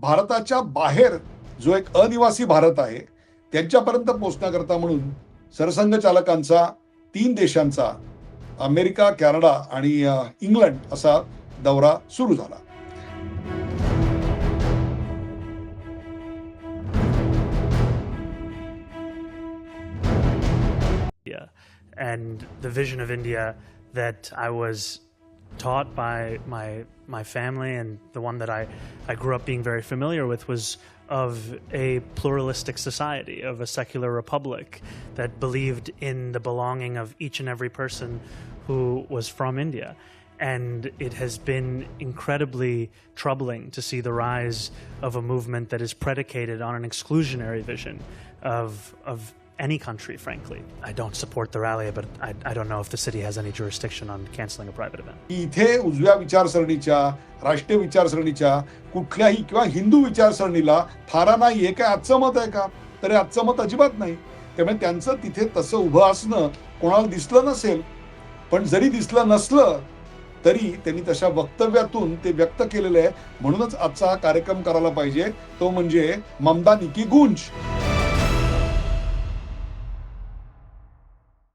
भारताच्या बाहेर जो एक अनिवासी भारत आहे त्यांच्यापर्यंत पोहोचण्याकरता म्हणून सरसंघचालकांचा 3 देशांचा अमेरिका, कॅनडा आणि इंग्लंड असा दौरा सुरू झाला. And the vision of India that I was taught by my family, and the one that I grew up being very familiar with, was of a pluralistic society, of a secular republic that believed in the belonging of each and every person who was from India. And it has been incredibly troubling to see the rise of a movement that is predicated on an exclusionary vision of any country, frankly. I don't support the rally, but I don't know if the city has any jurisdiction on canceling a private event. इथे उजव्या विचारसरणीच्या, राष्ट्रीय विचारसरणीच्या कुठल्याही किंवा हिंदू विचारसरणीला थारा नाही आहे. काय आजचं मत आहे का? तरी आजचं मत अजिबात नाही. त्यामुळे त्यांचं तिथे तसं उभं असणं कोणाला दिसलं नसेल, पण जरी दिसलं नसलं तरी त्यांनी तशा वक्तव्यातून ते व्यक्त केलेलं आहे. म्हणूनच आजचा हा कार्यक्रम करायला पाहिजे, तो म्हणजे ममदानी की गूंज.